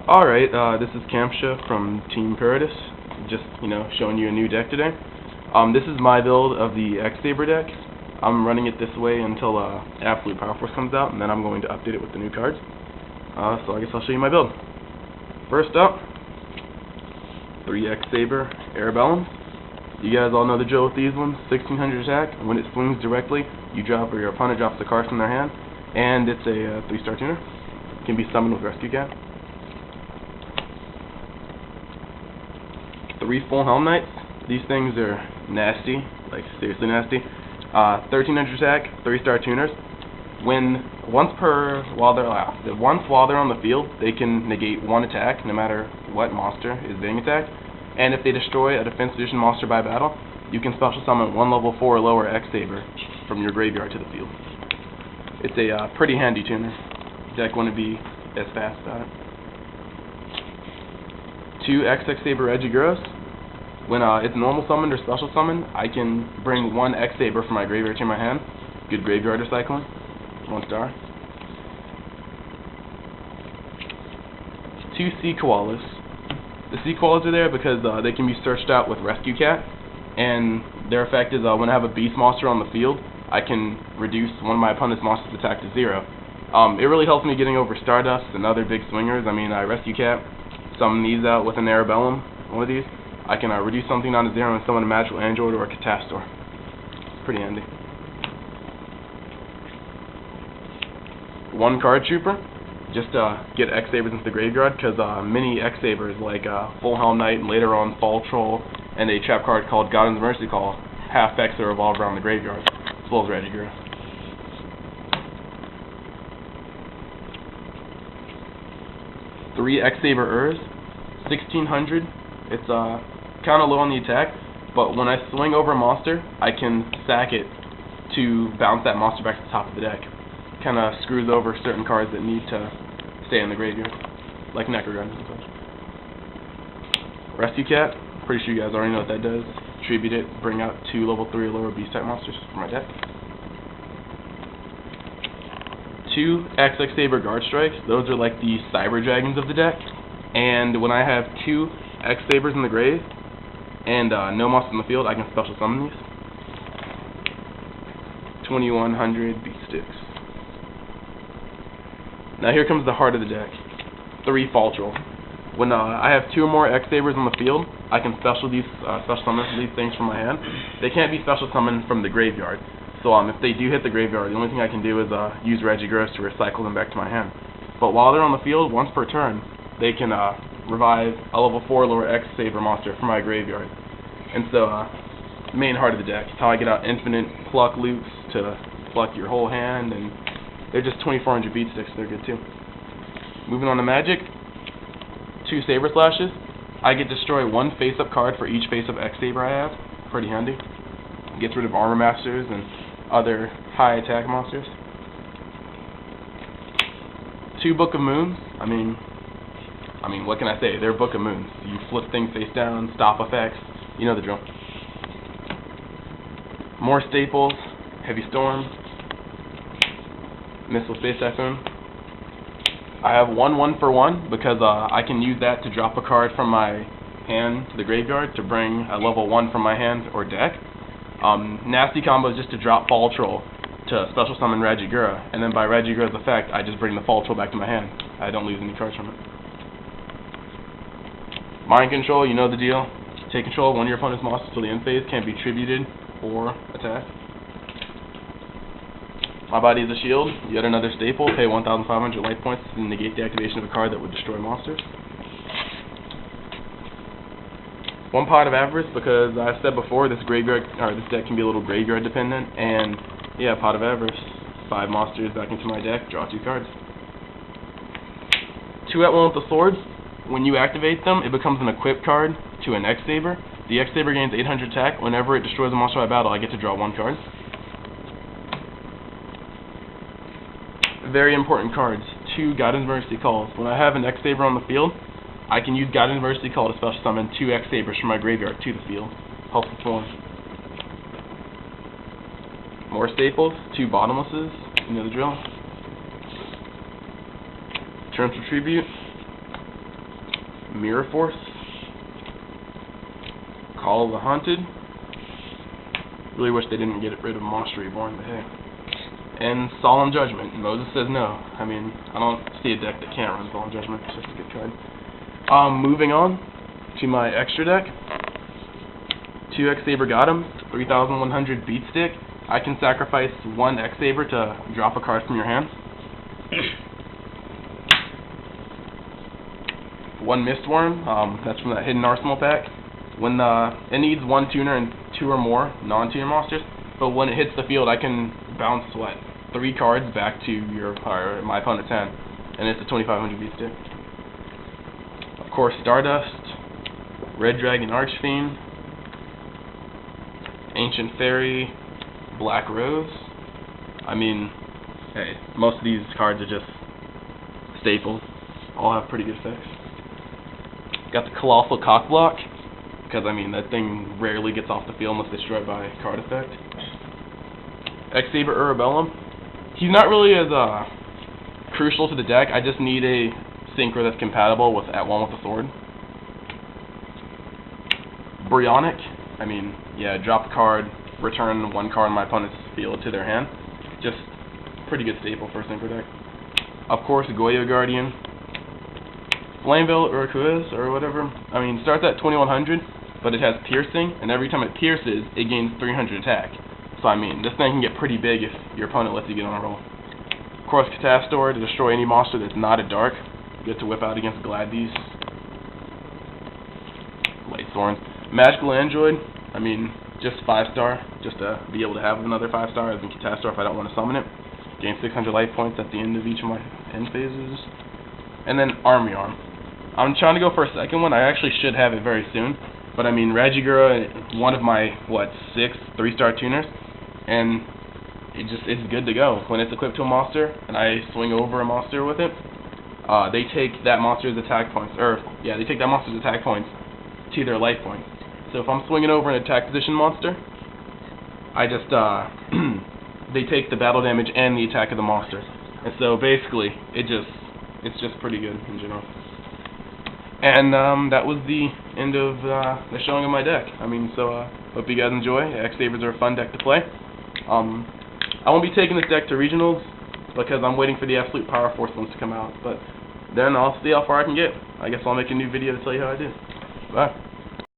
Alright, this is Camsha from Team Paradis, just, showing you a new deck today. This is my build of the X Saber deck. I'm running it this way until Absolute Power Force comes out, and then I'm going to update it with the new cards. So I guess I'll show you my build. First up, 3 X Saber Arabellums. You guys all know the drill with these ones. 1600 attack. When it swings directly, you drop, or your opponent drops the card from their hand, and it's a 3-star tuner. It can be summoned with Rescue Cat. 3 Full Helm Knights. These things are nasty, like seriously nasty. 1300 attack, 3-star tuners. Once while they're on the field, they can negate 1 attack, no matter what monster is being attacked. And if they destroy a defense edition monster by battle, you can special summon 1 level 4 or lower X Saber from your graveyard to the field. It's a pretty handy tuner. Deck wouldn't be as fast about it. 2 X Saber Regiguros. When it's normal summoned or special summoned, I can bring 1 X Saber from my graveyard to my hand. Good graveyard recycling. 1 star. 2 Sea Koalas. The Sea Koalas are there because they can be searched out with Rescue Cat, and their effect is when I have a beast monster on the field, I can reduce one of my opponent's monsters' attack to 0. It really helps me getting over Stardust and other big swingers. I mean, I Rescue Cat, summon these out with an Arabellum, one of these. I can reduce something down to 0 and summon a magical android or a Catastor. Pretty handy. 1 Card Trooper. Just get X Sabers into the graveyard, because mini X Sabers like Full Helm Knight and later on Fall Troll and a trap card called Godwin's Mercy Call half X that revolve around the graveyard, as well as Regiguros. 3 X Saber Urs. 1600. It's kind of low on the attack, but when I swing over a monster, I can sack it to bounce that monster back to the top of the deck. Kind of screws over certain cards that need to stay in the graveyard, like Necroguns and such. Rescue Cat, pretty sure you guys already know what that does. Tribute it, bring out 2 level 3 or lower beast type monsters for my deck. 2 X Saber Guard Strikes. Those are like the Cyber Dragons of the deck. And when I have 2 X Sabers in the grave and no monsters in the field, I can special summon these. 2100 Beast Sticks. Now here comes the heart of the deck. 3 Fall Troll. When I have 2 or more X Sabers on the field, I can special summon these things from my hand. They can't be special summoned from the graveyard. So if they do hit the graveyard, the only thing I can do is use Regiguros to recycle them back to my hand. But while they're on the field, once per turn, they can revive a level 4 lower X Saber monster from my graveyard. And so, main heart of the deck. It's how I get out infinite pluck loops to pluck your whole hand, and they're just 2400 beat sticks, they're good too. Moving on to Magic. 2 Saber Slashes. I get destroy 1 face-up card for each face-up X Saber I have. Pretty handy. Gets rid of Armor Masters and other high attack monsters. 2 Book of Moons. I mean, what can I say? They're Book of Moons. You flip things face down, stop effects, you know the drill. More staples. Heavy Storm. Missile Space Typhoon. I have 1 for 1 because I can use that to drop a card from my hand to the graveyard to bring a level 1 from my hand or deck. Nasty combo is just to drop Fall Troll to special summon Regigura, and then by Regigura's effect, I just bring the Fall Troll back to my hand. I don't lose any cards from it. Mind Control, you know the deal. Take control of one of your opponent's monsters till the end phase, can't be tributed or attacked. My Body is a Shield, yet another staple. Pay 1,500 life points to negate the activation of a card that would destroy monsters. 1 Pot of Avarice, because I've said before, this deck can be a little graveyard dependent, and yeah, Pot of Avarice. 5 monsters back into my deck, draw 2 cards. 2 at 1 with the Swords. When you activate them, it becomes an equip card to an X Saber. The X Saber gains 800 attack. Whenever it destroys a monster by battle, I get to draw 1 card. Very important cards. 2 Godwin's Mercy Calls. When I have an X Saber on the field, I can use Godwin's Mercy Call to special summon 2 X Sabers from my graveyard to the field. Helpful form. More staples. 2 Bottomlesses. You know the drill. Turn to Tribute. Mirror Force, Call of the Haunted. Really wish they didn't get rid of Monster Reborn, but hey. And Solemn Judgment. Moses says no. I mean, I don't see a deck that can't run Solemn Judgment. It's just a good card. Moving on to my extra deck. 2 X Saber got him. 3,100 Beat Stick. I can sacrifice 1 X Saber to drop a card from your hand. 1 Mistworm. That's from that Hidden Arsenal pack. When it needs 1 tuner and 2 or more non-tuner monsters, but when it hits the field, I can bounce 3 cards back to my opponent's hand, and it's a 2,500 beat stick. Of course, Stardust, Red Dragon Archfiend, Ancient Fairy, Black Rose. I mean, hey, most of these cards are just staples. All have pretty good effects. Got the Colossal Cockblock, because I mean that thing rarely gets off the field unless destroyed by a card effect. X Saber Urabellum. He's not really as crucial to the deck. I just need a synchro that's compatible with at 1 with the sword. Bryonic. I mean, yeah, drop a card, return 1 card in my opponent's field to their hand. Just pretty good staple for a synchro deck. Of course, Goyo Guardian. Flameveil Urquhart or whatever. I mean, starts at 2,100, but it has piercing, and every time it pierces, it gains 300 attack. So I mean, this thing can get pretty big if your opponent lets you get on a roll. Of course, Catastor to destroy any monster that's not a dark. You get to whip out against Glad Beast. Lightsworns. Magical Android. I mean, just 5-star, just to be able to have another 5-star as in Catastor if I don't want to summon it. Gain 600 life points at the end of each of my end phases. And then Army Arm. I'm trying to go for a second one. I actually should have it very soon. But I mean, Rajigura, one of my, 6 3-star tuners, and it's good to go. When it's equipped to a monster, and I swing over a monster with it, they take that monster's attack points, they take that monster's attack points to their life points. So if I'm swinging over an attack position monster, I just, they take the battle damage and the attack of the monster. And so basically, it's just pretty good in general. And that was the end of the showing of my deck. I mean, so hope you guys enjoy. X Sabers are a fun deck to play. I won't be taking this deck to regionals because I'm waiting for the Absolute Power Force ones to come out. But then I'll see how far I can get. I guess I'll make a new video to tell you how I do. Bye.